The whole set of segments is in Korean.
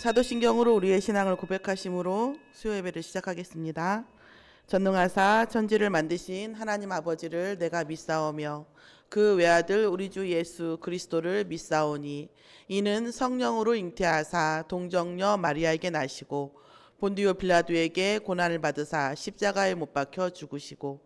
사도신경으로 우리의 신앙을 고백하심으로 수요 예배를 시작하겠습니다. 전능하사 천지를 만드신 하나님 아버지를 내가 믿사오며 그 외아들 우리 주 예수 그리스도를 믿사오니 이는 성령으로 잉태하사 동정녀 마리아에게 나시고 본디오 빌라도에게 고난을 받으사 십자가에 못 박혀 죽으시고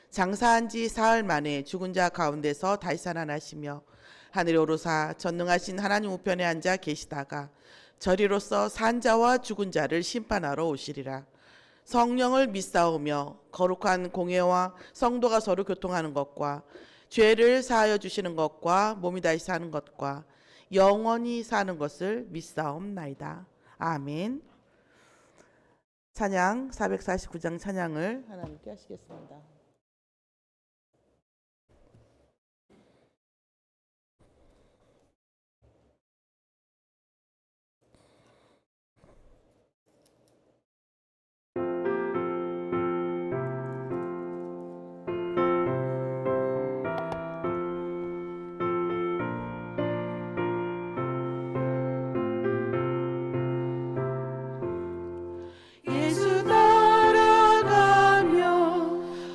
장사한 지 사흘 만에 죽은 자 가운데서 다시 살아나시며 하늘에 오르사 전능하신 하나님 우편에 앉아 계시다가 저리로서 산 자와 죽은 자를 심판하러 오시리라. 성령을 믿사오며 거룩한 공예와 성도가 서로 교통하는 것과 죄를 사하여 주시는 것과 몸이 다시 사는 것과 영원히 사는 것을 믿사옵나이다. 아멘. 찬양 449장 찬양을 하나님께 하시겠습니다. 예수 따라가며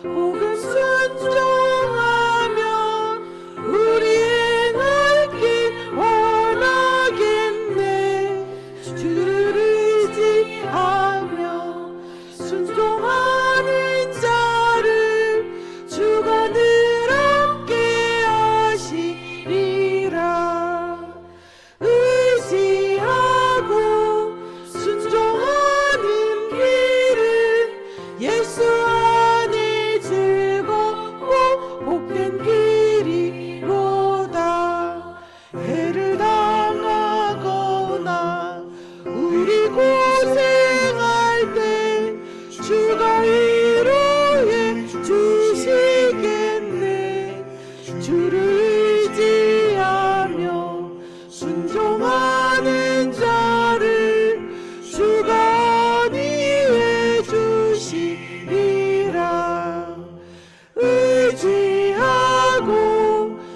복음 순종하면 우리 행할 길 원하겠네. 주를 의지하며 순종하는 자를 주가 늘 함께 하시리라. 의지하고 순종하는 길은 예수 안에 즐겁고 복된 길이로다. 해를 당하거나 우리 고생할 때 주가 위로해 주시겠네. 주를 의지하며 순종하는 자를 주가 언니해 주시리라. 의지하고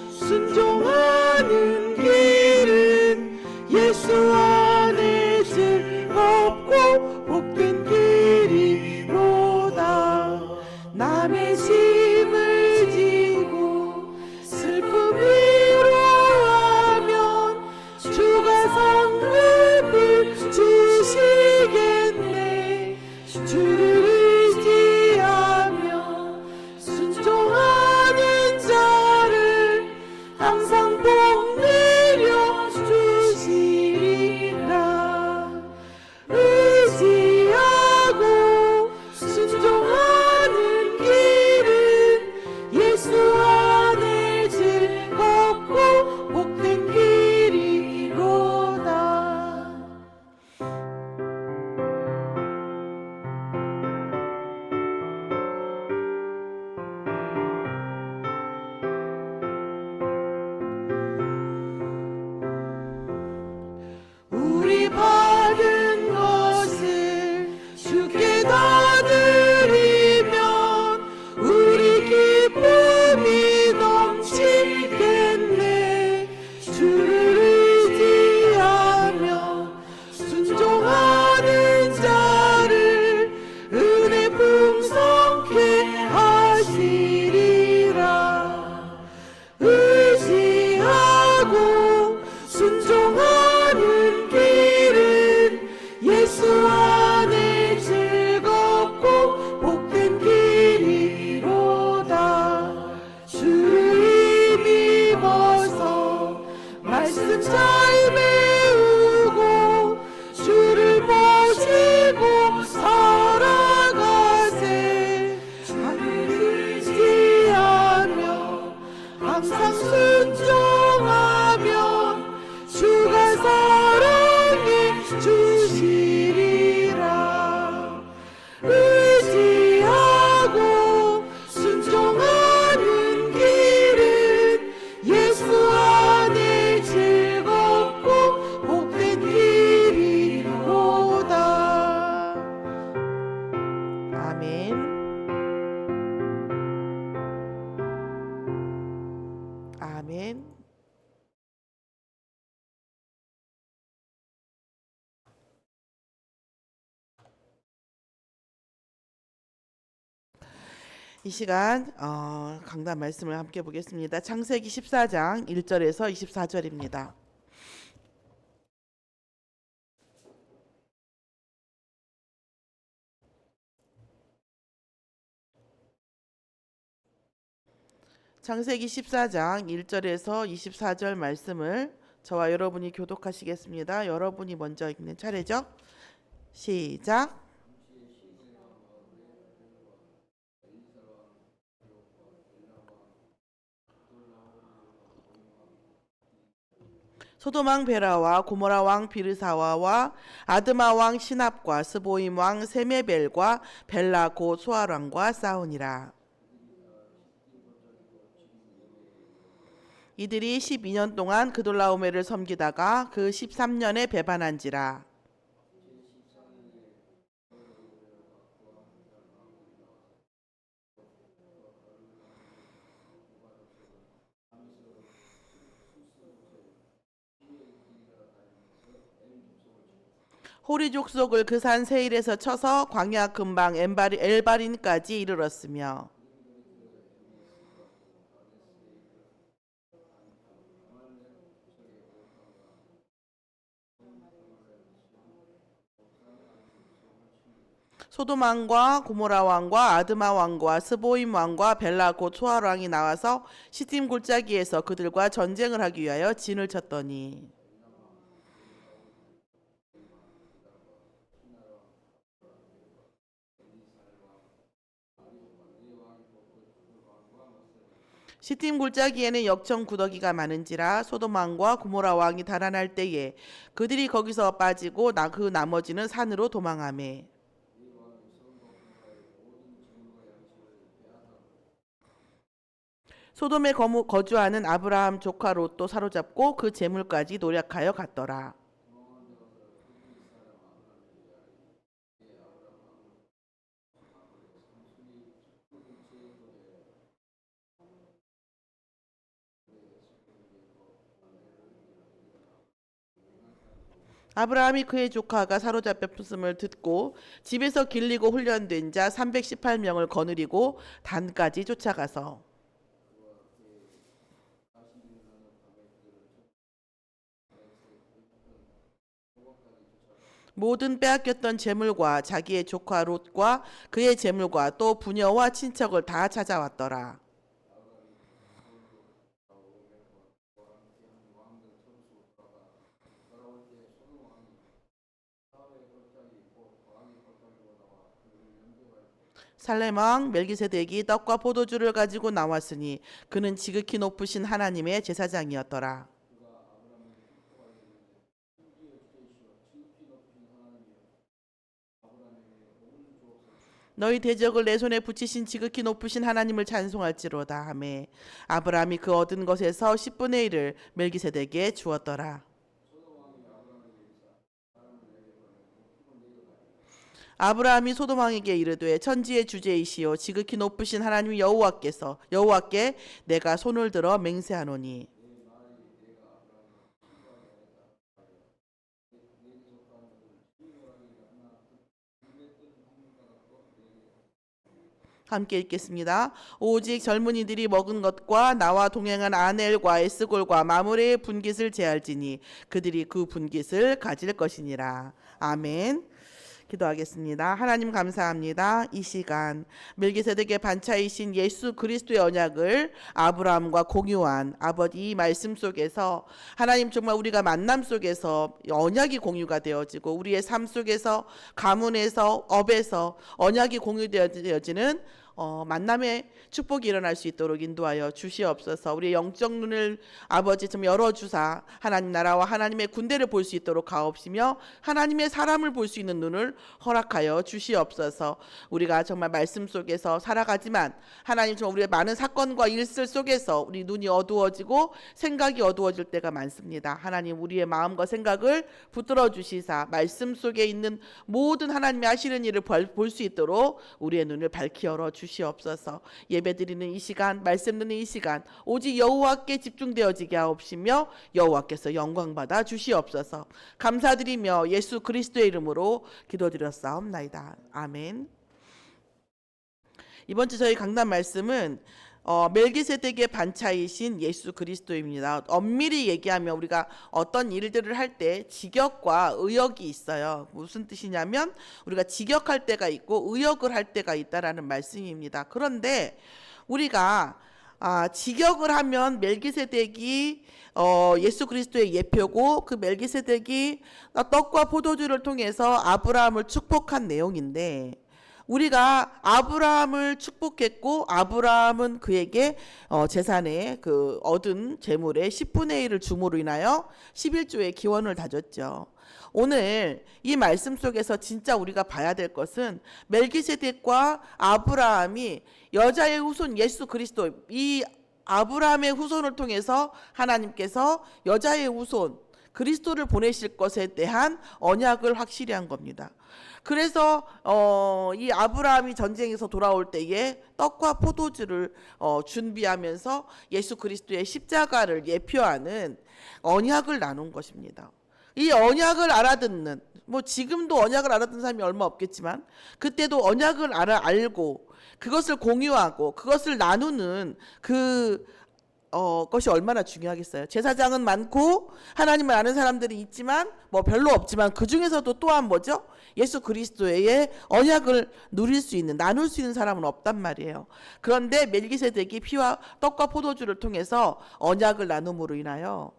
순종하는 길은 예수 안에 즐겁고 복된 길이로다. 남의 짐을 지고 슬픔 위로하면 주가 상급을 주시겠네. 주를 의지하며 순종하는 자를 항상 복 내려 주시리라. 의지하고 순종하는 길은 예수 안에 즐겁고 복된 길이로다. 우리 받은 것을 주께 다 드리면 우리 기쁨이 넘치겠네. 주를 의지하며 순종하는 자를 은혜 풍성케 하시리라. 의지하고 순종하는 길은 예수 안에 즐겁고 복된 길이로다. 주를 힘입어서 말씀 잘 배우고 주를 모시고 살아가세. 주를 의지하며 항상 순종하면 주가 사랑해 주시리라. 의지하고 순종하는 길은 예수 안에 즐겁고 복된 길이로다. 아멘. 아멘. 이 시간 강단 말씀을 함께 보겠습니다. 창세기 14장 1절에서 24절입니다. 창세기 14장 1절에서 24절 말씀을 저와 여러분이 교독하시겠습니다. 여러분이 먼저 읽는 차례죠. 시작. 소돔 왕 베라와 고모라 왕 비르사와와 아드마 왕 시납과 스보임 왕 세메벨과 벨라 고 소알 왕과 싸우니라. 이들이 12년 동안 그돌라오메를 섬기다가 그 13년에 배반한지라. 호리 족속을 그 산 세일에서 쳐서 광야 근방 엘바린까지 이르렀으며 소돔 왕과 고모라 왕과 아드마 왕과 스보임 왕과 벨라 곧 소알 왕이 나와서 시팀 골짜기에서 그들과 전쟁을 하기 위하여 진을 쳤더니 시팀 골짜기에는 역청 구더기가 많은지라 소돔 왕과 고모라 왕이 달아날 때에 그들이 거기서 빠지고 그 나머지는 산으로 도망하매 소돔에 거주하는 아브라함 조카 롯도 사로잡고 그 재물까지 노략하여 갔더라. 아브라함이 그의 조카가 사로잡혔음을 듣고 집에서 길리고 훈련된 자 318명을 거느리고 단까지 쫓아가서 모든 빼앗겼던 재물과 자기의 조카 롯과 그의 재물과 또 부녀와 친척을 다 찾아왔더라. 살렘 왕 멜기세덱이 떡과 포도주를 가지고 나왔으니 그는 지극히 높으신 하나님의 제사장이었더라. 너희 대적을 내 손에 붙이신 지극히 높으신 하나님을 찬송할지로다 하매 아브라함이 그 얻은 것에서 10분의 1을 멜기세덱에게 주었더라. 아브라함이 소돔 왕에게 이르되 천지의 주제이시오 지극히 높으신 하나님 여호와께 내가 손을 들어 맹세하노니 함께 읽겠습니다. 오직 젊은이들이 먹은 것과 나와 동행한 아넬과 에스골과 마므레의 분깃을 제할지니 그들이 그 분깃을 가질 것이니라. 아멘. 기도하겠습니다. 하나님 감사합니다. 이 시간 멜기세덱의 반차이신 예수 그리스도의 언약을 아브라함과 공유한 아버지 이 말씀 속에서 하나님 정말 우리가 만남 속에서 언약이 공유가 되어지고 우리의 삶 속에서 가문에서 업에서 언약이 공유되어지는 만남의 축복이 일어날 수 있도록 인도하여 주시옵소서. 우리의 영적 눈을 아버지 좀 열어주사 하나님 나라와 하나님의 군대를 볼 수 있도록 가옵시며 하나님의 사람을 볼 수 있는 눈을 허락하여 주시옵소서. 우리가 정말 말씀 속에서 살아가지만 하나님 정말 우리의 많은 사건과 일들 속에서 우리 눈이 어두워지고 생각이 어두워질 때가 많습니다. 하나님 우리의 마음과 생각을 붙들어 주시사 말씀 속에 있는 모든 하나님이 하시는 일을 볼 수 있도록 우리의 눈을 밝히 열어 주시옵소서. 예배드리는 이 시간 말씀 듣는 이 시간 오직 여호와께 집중되어지게 하옵시며 여호와께서 영광 받아 주시옵소서. 감사드리며 예수 그리스도의 이름으로 기도드렸사옵나이다. 아멘. 이번 주 저희 강단 말씀은 멜기세덱의 반차이신 예수 그리스도입니다. 엄밀히 얘기하면 우리가 어떤 일들을 할 때 직역과 의역이 있어요. 무슨 뜻이냐면 우리가 직역할 때가 있고 의역을 할 때가 있다라는 말씀입니다. 그런데 우리가 직역을 하면 멜기세덱이 예수 그리스도의 예표고, 그 멜기세덱이 떡과 포도주를 통해서 아브라함을 축복한 내용인데, 우리가 아브라함을 축복했고 아브라함은 그에게 재산에 그 얻은 재물의 10분의 1을 줌으로 인하여 11조의 기원을 다졌죠. 오늘 이 말씀 속에서 진짜 우리가 봐야 될 것은 멜기세덱과 아브라함이 여자의 후손 예수 그리스도, 이 아브라함의 후손을 통해서 하나님께서 여자의 후손 그리스도를 보내실 것에 대한 언약을 확실히 한 겁니다. 그래서 이 아브라함이 전쟁에서 돌아올 때에 떡과 포도주를 준비하면서 예수 그리스도의 십자가를 예표하는 언약을 나눈 것입니다. 이 언약을 알아듣는, 뭐 지금도 언약을 알아듣는 사람이 얼마 없겠지만 그때도 언약을 알고 그것을 공유하고 그것을 나누는 것이 얼마나 중요하겠어요. 제사장은 많고 하나님을 아는 사람들이 있지만 뭐 별로 없지만 그 중에서도 또한 뭐죠? 예수 그리스도의 언약을 누릴 수 있는, 나눌 수 있는 사람은 없단 말이에요. 그런데 멜기세덱이 피와 떡과 포도주를 통해서 언약을 나눔으로 인하여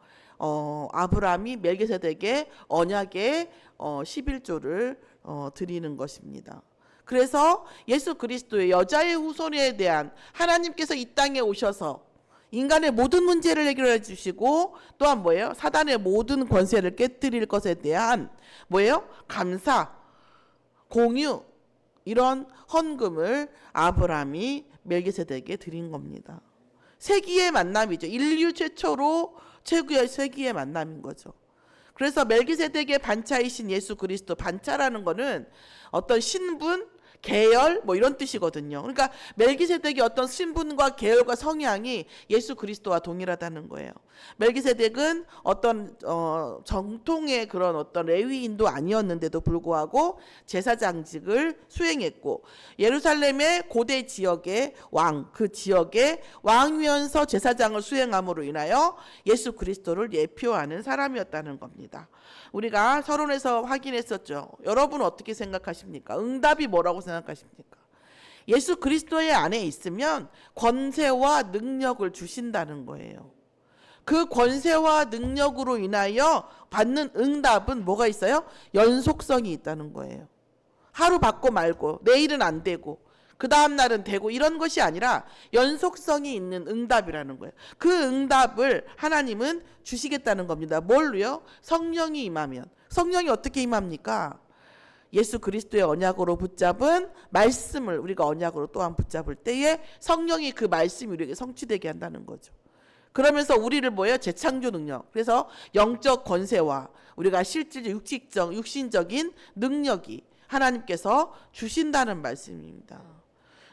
아브라함이 멜기세덱의 언약의 11조를 드리는 것입니다. 그래서 예수 그리스도의 여자의 후손에 대한, 하나님께서 이 땅에 오셔서 인간의 모든 문제를 해결해 주시고 또한 뭐예요? 사단의 모든 권세를 깨뜨릴 것에 대한 뭐예요? 감사, 공유, 이런 헌금을 아브라함이 멜기세덱에게 드린 겁니다. 세기의 만남이죠. 인류 최초로 최고의 세기의 만남인 거죠. 그래서 멜기세덱의 반차이신 예수 그리스도, 반차라는 거는 어떤 신분, 계열 뭐 이런 뜻이거든요. 그러니까 멜기세덱이 어떤 신분과 계열과 성향이 예수 그리스도와 동일하다는 거예요. 멜기세덱은 어떤 정통의 그런 어떤 레위인도 아니었는데도 불구하고 제사장직을 수행했고, 예루살렘의 고대 지역의 왕, 그 지역의 왕이면서 제사장을 수행함으로 인하여 예수 그리스도를 예표하는 사람이었다는 겁니다. 우리가 서론에서 확인했었죠. 여러분 어떻게 생각하십니까? 응답이 뭐라고 생각하십니까? 예수 그리스도의 안에 있으면 권세와 능력을 주신다는 거예요. 그 권세와 능력으로 인하여 받는 응답은 뭐가 있어요? 연속성이 있다는 거예요. 하루 받고 말고 내일은 안 되고 그 다음 날은 되고 이런 것이 아니라 연속성이 있는 응답이라는 거예요. 그 응답을 하나님은 주시겠다는 겁니다. 뭘로요? 성령이 임하면. 성령이 어떻게 임합니까? 예수 그리스도의 언약으로 붙잡은 말씀을 우리가 언약으로 또한 붙잡을 때에 성령이 그 말씀이 우리에게 성취되게 한다는 거죠. 그러면서 우리를 뭐예요? 재창조 능력. 그래서 영적 권세와 우리가 실질 육신적인 능력이 하나님께서 주신다는 말씀입니다.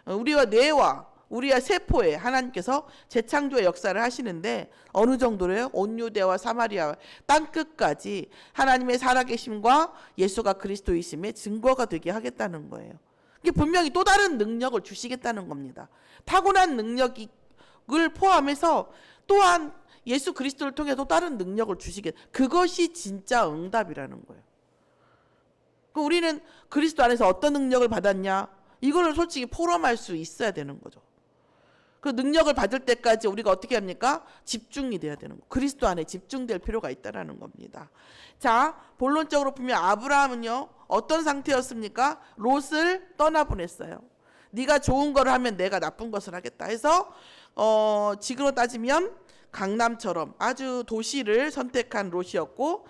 우리와 뇌와 우리의 세포에 하나님께서 재창조의 역사를 하시는데 어느 정도로요? 온 유대와 사마리아 땅끝까지 하나님의 살아계심과 예수가 그리스도이심의 증거가 되게 하겠다는 거예요. 이게 분명히 또 다른 능력을 주시겠다는 겁니다. 타고난 능력을 포함해서 또한 예수 그리스도를 통해 또 다른 능력을 그것이 진짜 응답이라는 거예요. 우리는 그리스도 안에서 어떤 능력을 받았냐? 이거를 솔직히 포럼할 수 있어야 되는 거죠. 그 능력을 받을 때까지 우리가 어떻게 합니까? 집중이 돼야 되는 거예요. 그리스도 안에 집중될 필요가 있다는 겁니다. 자, 본론적으로 보면 아브라함은요, 어떤 상태였습니까? 롯을 떠나보냈어요. 네가 좋은 걸 하면 내가 나쁜 것을 하겠다 해서 지금으로 따지면 강남처럼 아주 도시를 선택한 롯이었고,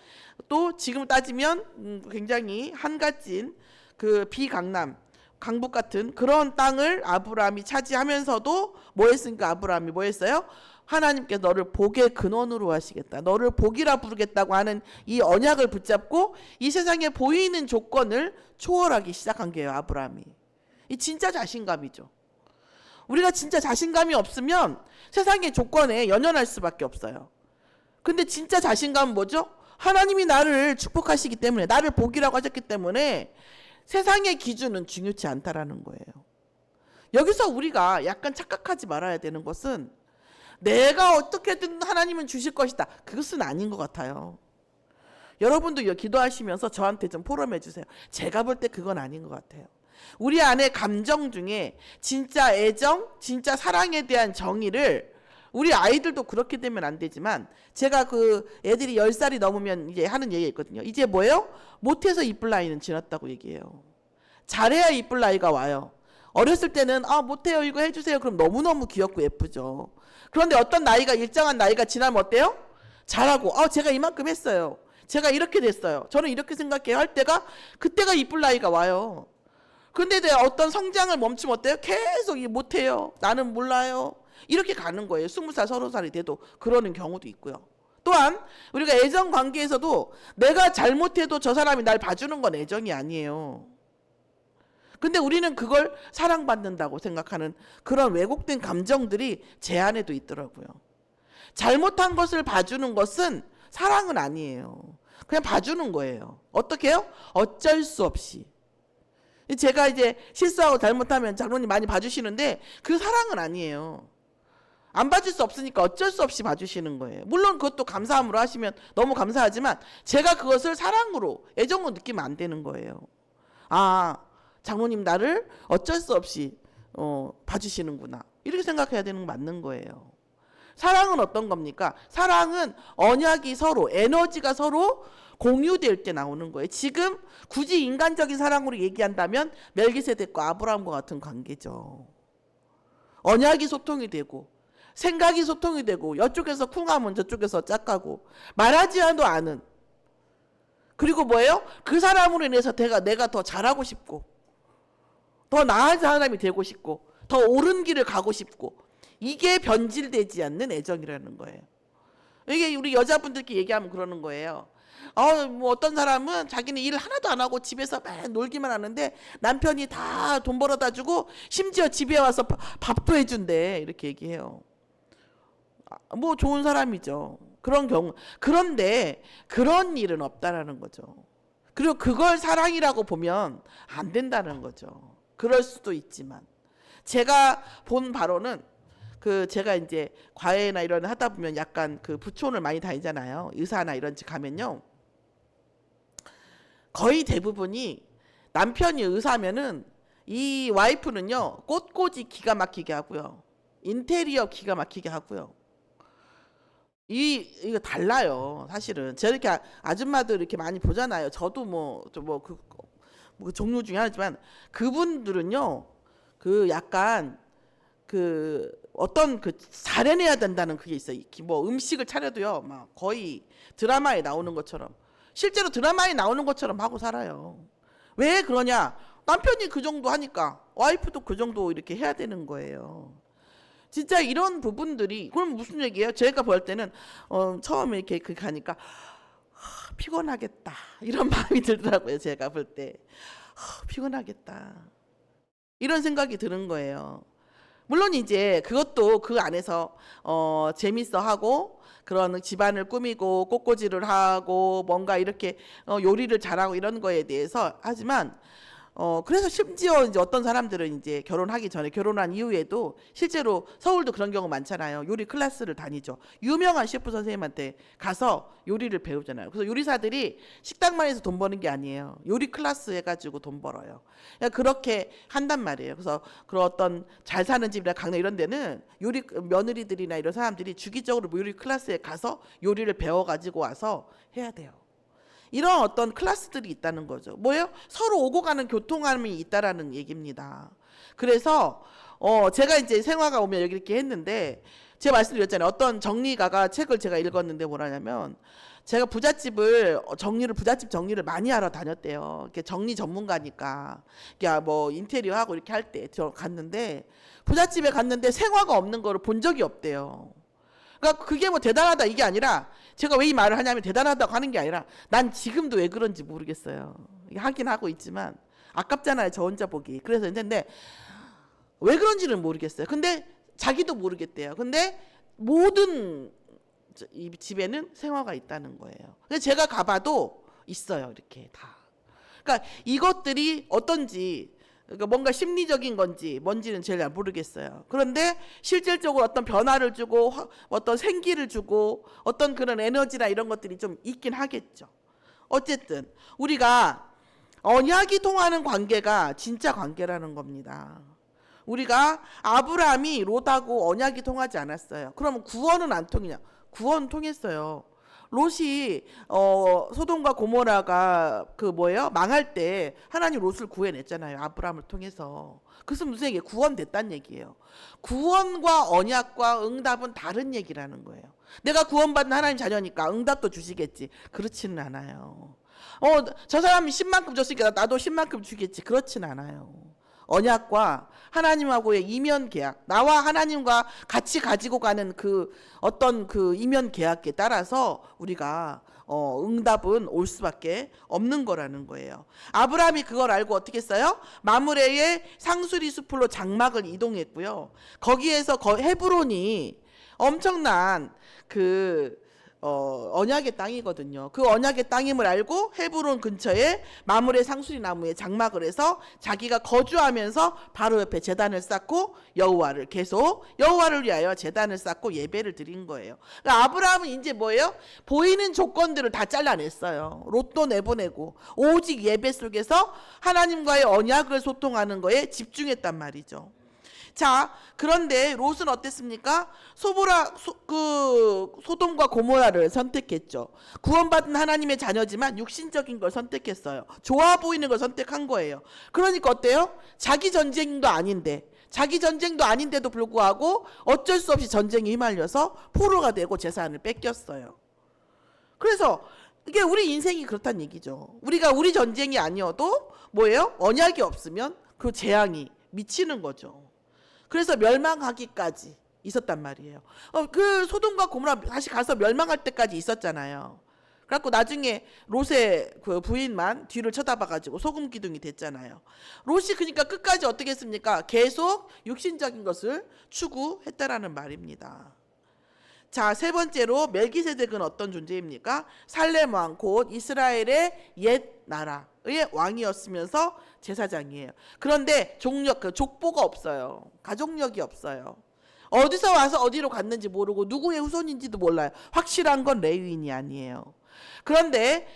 또 지금 따지면 굉장히 한갓진 그 비강남, 강북 같은 그런 땅을 아브라함이 차지하면서도 뭐 했습니까? 아브라함이 뭐 했어요? 하나님께서 너를 복의 근원으로 하시겠다, 너를 복이라 부르겠다고 하는 이 언약을 붙잡고 이 세상에 보이는 조건을 초월하기 시작한 게요, 아브라함이. 이 진짜 자신감이죠. 우리가 진짜 자신감이 없으면 세상의 조건에 연연할 수밖에 없어요. 근데 진짜 자신감은 뭐죠? 하나님이 나를 축복하시기 때문에, 나를 복이라고 하셨기 때문에 세상의 기준은 중요치 않다라는 거예요. 여기서 우리가 약간 착각하지 말아야 되는 것은 내가 어떻게든 하나님은 주실 것이다. 그것은 아닌 것 같아요. 여러분도 기도하시면서 저한테 좀 포럼해 주세요. 제가 볼 때 그건 아닌 것 같아요. 우리 안에 감정 중에 진짜 애정, 진짜 사랑에 대한 정의를, 우리 아이들도 그렇게 되면 안 되지만, 제가 그 애들이 10살이 넘으면 이제 하는 얘기가 있거든요. 이제 뭐예요? 못해서 이쁠 나이는 지났다고 얘기해요. 잘해야 이쁠 나이가 와요. 어렸을 때는 못해요 이거 해주세요. 그럼 너무너무 귀엽고 예쁘죠. 그런데 어떤 나이가, 일정한 나이가 지나면 어때요? 잘하고 제가 이만큼 했어요. 제가 이렇게 됐어요. 저는 이렇게 생각해요. 할 때가, 그때가 이쁠 나이가 와요. 근데 어떤 성장을 멈추면 어때요? 계속 못해요. 나는 몰라요. 이렇게 가는 거예요. 20살, 30살이 돼도 그러는 경우도 있고요. 또한 우리가 애정 관계에서도 내가 잘못해도 저 사람이 날 봐주는 건 애정이 아니에요. 근데 우리는 그걸 사랑받는다고 생각하는 그런 왜곡된 감정들이 제 안에도 있더라고요. 잘못한 것을 봐주는 것은 사랑은 아니에요. 그냥 봐주는 거예요. 어떻게 해요? 어쩔 수 없이. 제가 이제 실수하고 잘못하면 장로님 많이 봐주시는데 그 사랑은 아니에요. 안 봐줄 수 없으니까 어쩔 수 없이 봐주시는 거예요. 물론 그것도 감사함으로 하시면 너무 감사하지만 제가 그것을 사랑으로, 애정으로 느끼면 안 되는 거예요. 장로님 나를 어쩔 수 없이 봐주시는구나. 이렇게 생각해야 되는 건 맞는 거예요. 사랑은 어떤 겁니까? 사랑은 언약이 서로, 에너지가 서로 공유될 때 나오는 거예요. 지금 굳이 인간적인 사랑으로 얘기한다면 멜기세덱과 아브라함과 같은 관계죠. 언약이 소통이 되고 생각이 소통이 되고, 이쪽에서 쿵하면 저쪽에서 짝하고, 말하지 않아도 아는. 그리고 뭐예요? 그 사람으로 인해서 내가 더 잘하고 싶고, 더 나은 사람이 되고 싶고, 더 옳은 길을 가고 싶고, 이게 변질되지 않는 애정이라는 거예요. 이게 우리 여자분들끼리 얘기하면 그러는 거예요. 뭐 어떤 사람은 자기는 일 하나도 안 하고 집에서 막 놀기만 하는데 남편이 다 돈 벌어다 주고 심지어 집에 와서 밥도 해준대. 이렇게 얘기해요. 뭐 좋은 사람이죠. 그런 경우. 그런데 그런 일은 없다라는 거죠. 그리고 그걸 사랑이라고 보면 안 된다는 거죠. 그럴 수도 있지만 제가 본 바로는 제가 이제 과외나 이런 하다 보면 약간 부촌을 많이 다니잖아요. 의사나 이런 집 가면요. 거의 대부분이 남편이 의사면은 이 와이프는요. 꽃꽂이 기가 막히게 하고요. 인테리어 기가 막히게 하고요. 이거 달라요. 사실은 제가 이렇게 아줌마들 이렇게 많이 보잖아요. 저도 그 종류 중에 하나지만 그분들은요. 약간 어떤 잘해내야 된다는 그게 있어요. 뭐 음식을 차려도요. 막 거의 드라마에 나오는 것처럼, 실제로 드라마에 나오는 것처럼 하고 살아요. 왜 그러냐? 남편이 그 정도 하니까 와이프도 그 정도 이렇게 해야 되는 거예요. 진짜 이런 부분들이, 그럼 무슨 얘기예요? 제가 볼 때는 처음에 이렇게 가니까 피곤하겠다 이런 마음이 들더라고요. 제가 볼 때 피곤하겠다 이런 생각이 드는 거예요. 물론 이제 그것도 그 안에서 재밌어 하고 그런 집안을 꾸미고 꽃꽂이를 하고 뭔가 이렇게 요리를 잘하고 이런 거에 대해서 하지만 그래서 심지어 이제 어떤 사람들은 이제 결혼하기 전에, 결혼한 이후에도 실제로 서울도 그런 경우 많잖아요. 요리 클래스를 다니죠. 유명한 셰프 선생님한테 가서 요리를 배우잖아요. 그래서 요리사들이 식당만 해서 돈 버는 게 아니에요. 요리 클래스 해가지고 돈 벌어요. 그렇게 한단 말이에요. 그래서 그런 어떤 잘 사는 집이나 강남 이런 데는 요리 며느리들이나 이런 사람들이 주기적으로 요리 클래스에 가서 요리를 배워가지고 와서 해야 돼요. 이런 어떤 클래스들이 있다는 거죠. 뭐예요? 서로 오고 가는 교통함이 있다라는 얘기입니다. 그래서 제가 이제 생화가 오면 여기 이렇게 했는데, 제가 말씀드렸잖아요. 어떤 정리가가 책을 제가 읽었는데 뭐라냐면, 제가 부잣집 정리를 많이 하러 다녔대요. 이렇게 정리 전문가니까. 뭐 인테리어 하고 이렇게 할 때 저 갔는데, 부잣집에 갔는데 생화가 없는 거를 본 적이 없대요. 그러니까 그게 뭐 대단하다 이게 아니라, 제가 왜 이 말을 하냐면 대단하다고 하는 게 아니라 난 지금도 왜 그런지 모르겠어요. 하긴 하고 있지만 아깝잖아요. 저 혼자 보기. 그래서 했는데 왜 그런지는 모르겠어요. 근데 자기도 모르겠대요. 근데 모든 이 집에는 생화가 있다는 거예요. 근데 제가 가봐도 있어요. 이렇게 다. 그러니까 이것들이 어떤지 그러니까 뭔가 심리적인 건지 뭔지는 제가 잘 모르겠어요. 그런데 실질적으로 어떤 변화를 주고 어떤 생기를 주고 어떤 그런 에너지나 이런 것들이 좀 있긴 하겠죠. 어쨌든 우리가 언약이 통하는 관계가 진짜 관계라는 겁니다. 우리가 아브라함이 롯하고 언약이 통하지 않았어요. 그러면 구원은 안 통이냐? 구원 통했어요. 롯이 소돔과 고모라가 망할 때 하나님 롯을 구해냈잖아요. 아브라함을 통해서. 그래서 무슨 얘기예요? 구원됐다는 얘기예요. 구원과 언약과 응답은 다른 얘기라는 거예요. 내가 구원받은 하나님 자녀니까 응답도 주시겠지. 그렇지는 않아요. 저 사람이 10만큼 줬으니까 나도 10만큼 주겠지. 그렇지는 않아요. 언약과 하나님하고의 이면 계약, 나와 하나님과 같이 가지고 가는 그 어떤 그 이면 계약에 따라서 우리가 응답은 올 수밖에 없는 거라는 거예요. 아브라함이 그걸 알고 어떻게 했어요? 마므레의 상수리 숲으로 장막을 이동했고요. 거기에서 헤브론이 엄청난 언약의 땅이거든요. 그 언약의 땅임을 알고 헤브론 근처에 마므레 상수리 나무에 장막을 해서 자기가 거주하면서 바로 옆에 제단을 쌓고 여호와를 위하여 제단을 쌓고 예배를 드린 거예요. 그러니까 아브라함은 이제 뭐예요? 보이는 조건들을 다 잘라냈어요. 롯도 내보내고 오직 예배 속에서 하나님과의 언약을 소통하는 거에 집중했단 말이죠. 자, 그런데 롯은 어땠습니까? 소돔과 고모라를 선택했죠. 구원받은 하나님의 자녀지만 육신적인 걸 선택했어요. 좋아 보이는 걸 선택한 거예요. 그러니까 어때요? 자기 전쟁도 아닌데도 불구하고 어쩔 수 없이 전쟁에 휘말려서 포로가 되고 재산을 뺏겼어요. 그래서 이게 우리 인생이 그렇다는 얘기죠. 우리 전쟁이 아니어도 뭐예요? 언약이 없으면 그 재앙이 미치는 거죠. 그래서 멸망하기까지 있었단 말이에요. 그 소돔과 고모라 다시 가서 멸망할 때까지 있었잖아요. 그래갖고 나중에 롯의 그 부인만 뒤를 쳐다봐가지고 소금 기둥이 됐잖아요. 롯이 그러니까 끝까지 어떻게 했습니까? 계속 육신적인 것을 추구했다라는 말입니다. 자, 세 번째로 멜기세덱은 어떤 존재입니까? 살렘 왕 곧 이스라엘의 옛 나라의 왕이었으면서 제사장이에요. 그런데 족보가 없어요. 가족력이 없어요. 어디서 와서 어디로 갔는지 모르고 누구의 후손인지도 몰라요. 확실한 건 레위인이 아니에요. 그런데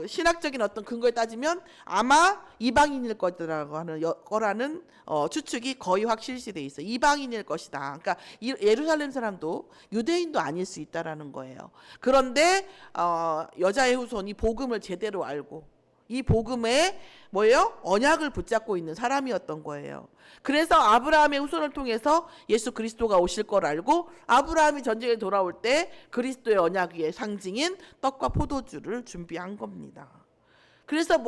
신학적인 어떤 근거에 따지면 아마 이방인일 거라는 추측이 거의 확실시돼 있어요. 이방인일 것이다. 그러니까 예루살렘 사람도 유대인도 아닐 수 있다라는 거예요. 그런데 여자의 후손이 복음을 제대로 알고 이 복음에 언약을 붙잡고 있는 사람이었던 거예요. 그래서 아브라함의 후손을 통해서 예수 그리스도가 오실 걸 알고 아브라함이 전쟁에 돌아올 때 그리스도의 언약의 상징인 떡과 포도주를 준비한 겁니다. 그래서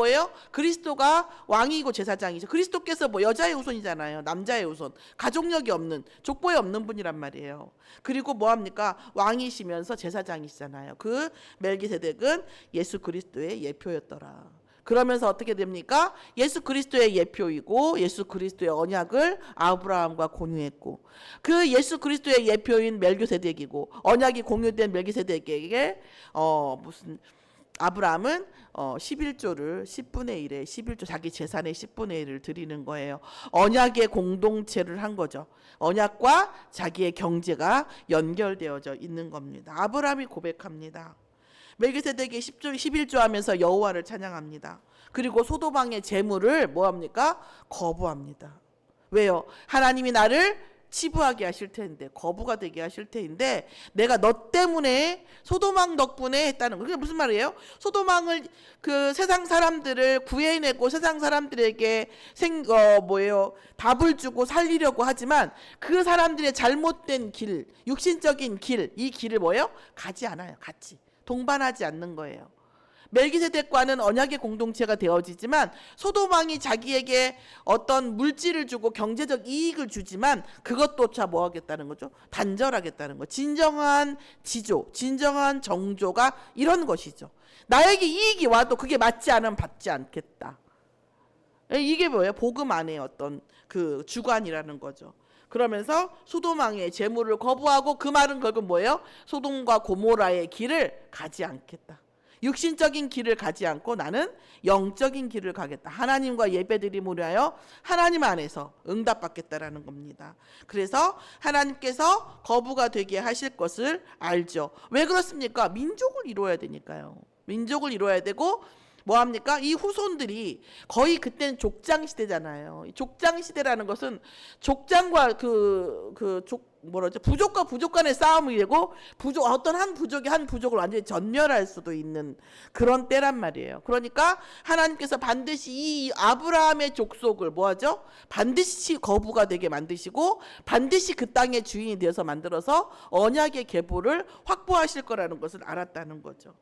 그리스도가 왕이고 제사장이죠. 그리스도께서 여자의 후손이잖아요. 남자의 후손. 가족력이 없는, 족보에 없는 분이란 말이에요. 그리고 뭐합니까? 왕이시면서 제사장이시잖아요. 그 멜기세덱은 예수 그리스도의 예표였더라. 그러면서 어떻게 됩니까? 예수 그리스도의 예표이고 예수 그리스도의 언약을 아브라함과 공유했고 그 예수 그리스도의 예표인 멜기세덱이고 언약이 공유된 멜기세덱에게 아브라함은 11조를 10분의 1에 11조 자기 재산의 10분의 1을 드리는 거예요. 언약의 공동체를 한 거죠. 언약과 자기의 경제가 연결되어져 있는 겁니다. 아브라함이 고백합니다. 멜기세덱이 11조 하면서 여호와를 찬양합니다. 그리고 소도방의 재물을 뭐합니까? 거부합니다. 왜요? 하나님이 나를 치부하게 하실 텐데, 거부가 되게 하실 텐데 내가 너 때문에 소도망 덕분에 했다는 거. 그게 무슨 말이에요? 소도망을 세상 사람들을 구해내고 세상 사람들에게 답을 주고 살리려고 하지만 그 사람들의 잘못된 길, 육신적인 길, 이 길을 가지 않아요. 같이 동반하지 않는 거예요. 멜기세덱과는 언약의 공동체가 되어지지만 소돔왕이 자기에게 어떤 물질을 주고 경제적 이익을 주지만 그것조차 뭐 하겠다는 거죠? 단절하겠다는 거. 진정한 지조, 진정한 정조가 이런 것이죠. 나에게 이익이 와도 그게 맞지 않으면 받지 않겠다. 이게 뭐예요? 복음 안에 어떤 그 주관이라는 거죠. 그러면서 소돔왕의 재물을 거부하고 그 말은 결국 뭐예요? 소돔과 고모라의 길을 가지 않겠다. 육신적인 길을 가지 않고 나는 영적인 길을 가겠다. 하나님과 예배드림으로 하여 하나님 안에서 응답받겠다라는 겁니다. 그래서 하나님께서 거부가 되게 하실 것을 알죠. 왜 그렇습니까? 민족을 이루어야 되니까요. 민족을 이루어야 되고 뭐합니까? 이 후손들이 거의 그때는 족장 시대잖아요. 족장 시대라는 것은 족장과 부족과 부족 간의 싸움이 되고 어떤 한 부족이 한 부족을 완전히 전멸할 수도 있는 그런 때란 말이에요. 그러니까 하나님께서 반드시 이 아브라함의 족속을 뭐하죠? 반드시 거부가 되게 만드시고 반드시 그 땅의 주인이 되어서 만들어서 언약의 계보를 확보하실 거라는 것을 알았다는 거죠.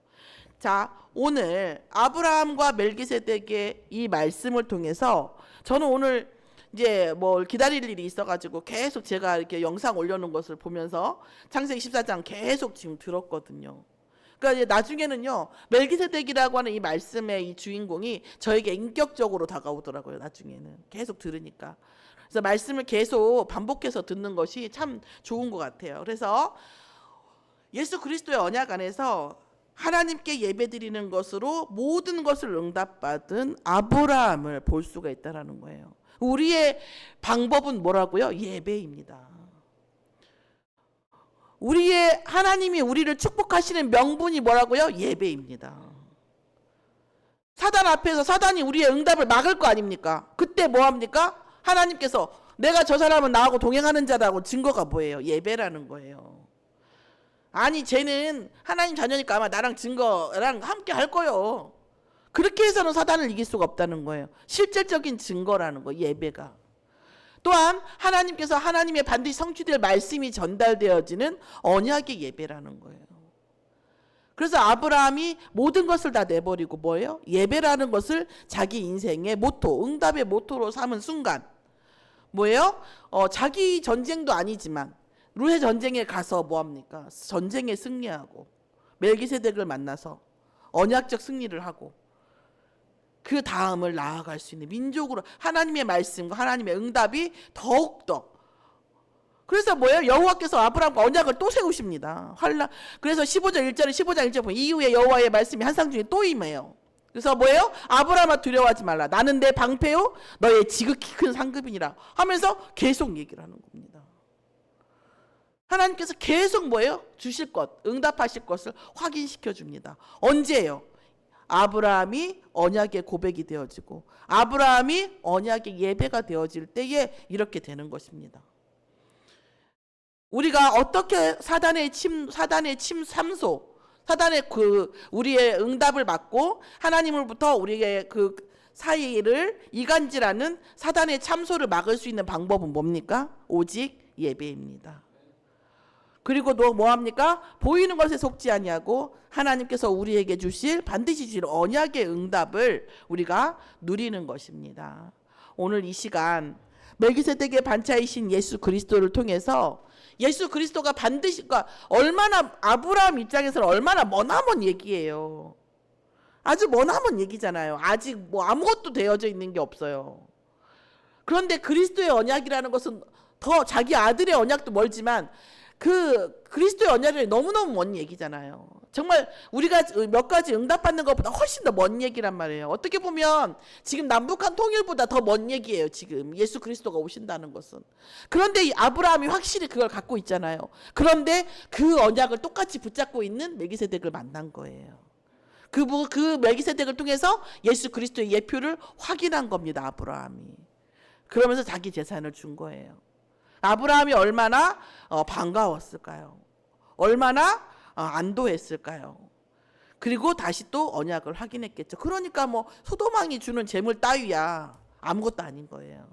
자, 오늘 아브라함과 멜기세덱의 이 말씀을 통해서 저는 오늘 이제 뭘 기다릴 일이 있어가지고 계속 제가 이렇게 영상 올려놓은 것을 보면서 창세기 14장 계속 지금 들었거든요. 그러니까 이제 나중에는요, 멜기세덱이라고 하는 이 말씀의 이 주인공이 저에게 인격적으로 다가오더라고요. 나중에는 계속 들으니까. 그래서 말씀을 계속 반복해서 듣는 것이 참 좋은 것 같아요. 그래서 예수 그리스도의 언약 안에서 하나님께 예배드리는 것으로 모든 것을 응답받은 아브라함을 볼 수가 있다는 거예요. 우리의 방법은 뭐라고요? 예배입니다. 우리의 하나님이 우리를 축복하시는 명분이 뭐라고요? 예배입니다. 사단 앞에서 사단이 우리의 응답을 막을 거 아닙니까? 그때 뭐합니까? 하나님께서 내가 저 사람은 나하고 동행하는 자라고 증거가 뭐예요? 예배라는 거예요. 아니 쟤는 하나님 자녀니까 아마 나랑 증거랑 함께 할 거요. 그렇게 해서는 사단을 이길 수가 없다는 거예요. 실질적인 증거라는 거, 예배가. 또한 하나님께서 하나님의 반드시 성취될 말씀이 전달되어지는 언약의 예배라는 거예요. 그래서 아브라함이 모든 것을 다 내버리고 뭐예요? 예배라는 것을 자기 인생의 모토, 응답의 모토로 삼은 순간 뭐예요? 자기 전쟁도 아니지만 루의 전쟁에 가서 뭐합니까? 전쟁에 승리하고 멜기세덱을 만나서 언약적 승리를 하고 그 다음을 나아갈 수 있는 민족으로 하나님의 말씀과 하나님의 응답이 더욱더. 그래서 뭐예요? 여호와께서 아브라함과 언약을 또 세우십니다. 그래서 15절 1절에 15장 1절 보면 이후에 여호와의 말씀이 한상 중에 또 임해요. 그래서 뭐예요? 아브라함아 두려워하지 말라. 나는 내 방패요 너의 지극히 큰 상급이니라 하면서 계속 얘기를 하는 겁니다. 하나님께서 계속 뭐예요? 주실 것, 응답하실 것을 확인시켜 줍니다. 언제예요? 아브라함이 언약의 고백이 되어지고 아브라함이 언약의 예배가 되어질 때에 이렇게 되는 것입니다. 우리가 어떻게 사단의 침삼소, 사단의 우리의 응답을 받고 하나님으로부터 우리의 그 사이를 이간질하는 사단의 참소를 막을 수 있는 방법은 뭡니까? 오직 예배입니다. 그리고 또 뭐합니까? 보이는 것에 속지 아니하고 하나님께서 우리에게 반드시 주실 언약의 응답을 우리가 누리는 것입니다. 오늘 이 시간 멜기세덱의 반차이신 예수 그리스도를 통해서 예수 그리스도가 반드시, 그러니까 얼마나 아브라함 입장에서는 얼마나 머나먼 얘기예요. 아주 머나먼 얘기잖아요. 아직 뭐 아무것도 되어져 있는 게 없어요. 그런데 그리스도의 언약이라는 것은 더 자기 아들의 언약도 멀지만 그 그리스도의 언약이 너무너무 먼 얘기잖아요. 정말 우리가 몇 가지 응답받는 것보다 훨씬 더 먼 얘기란 말이에요. 어떻게 보면 지금 남북한 통일보다 더 먼 얘기예요. 지금 예수 그리스도가 오신다는 것은. 그런데 이 아브라함이 확실히 그걸 갖고 있잖아요. 그런데 그 언약을 똑같이 붙잡고 있는 멜기세덱을 만난 거예요. 그 멜기세덱을 통해서 예수 그리스도의 예표를 확인한 겁니다. 아브라함이. 그러면서 자기 재산을 준 거예요. 아브라함이 얼마나 반가웠을까요? 얼마나 안도했을까요? 그리고 다시 또 언약을 확인했겠죠. 그러니까 뭐 소도망이 주는 재물 따위야 아무것도 아닌 거예요.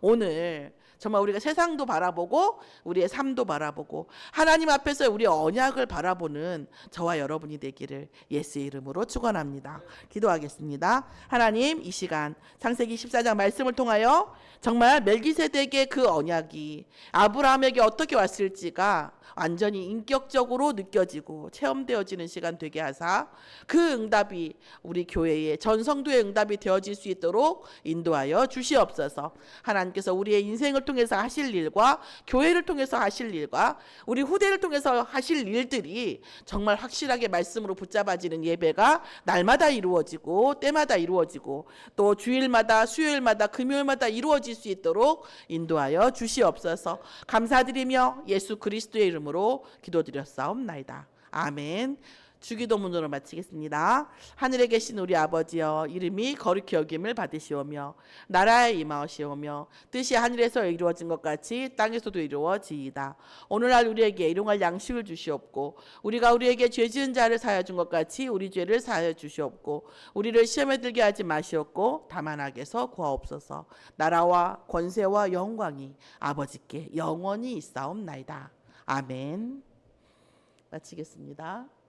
오늘 정말 우리가 세상도 바라보고 우리의 삶도 바라보고 하나님 앞에서 우리의 언약을 바라보는 저와 여러분이 되기를 예수의 이름으로 축원합니다. 기도하겠습니다. 하나님, 이 시간 창세기 14장 말씀을 통하여 정말 멜기세덱의 그 언약이 아브라함에게 어떻게 왔을지가 완전히 인격적으로 느껴지고 체험되어지는 시간 되게 하사 그 응답이 우리 교회의 전 성도의 응답이 되어질 수 있도록 인도하여 주시옵소서. 하나님께서 우리의 인생을 통해서 하실 일과 교회를 통해서 하실 일과 우리 후대를 통해서 하실 일들이 정말 확실하게 말씀으로 붙잡아지는 예배가 날마다 이루어지고 때마다 이루어지고 또 주일마다 수요일마다 금요일마다 이루어질 수 있도록 인도하여 주시옵소서. 감사드리며 예수 그리스도의 이름으로 기도드렸사옵나이다. 아멘. 주기도문으로 마치겠습니다. 하늘에 계신 우리 아버지여, 이름이 거룩히 여김을 받으시오며 나라에 임하시오며 뜻이 하늘에서 이루어진 것 같이 땅에서도 이루어지이다. 오늘날 우리에게 일용할 양식을 주시옵고 우리가 우리에게 죄 지은 자를 사하여 준 것 같이 우리 죄를 사하여 주시옵고 우리를 시험에 들게 하지 마시옵고 다만 악에서 구하옵소서. 나라와 권세와 영광이 아버지께 영원히 있사옵나이다. 아멘. 마치겠습니다.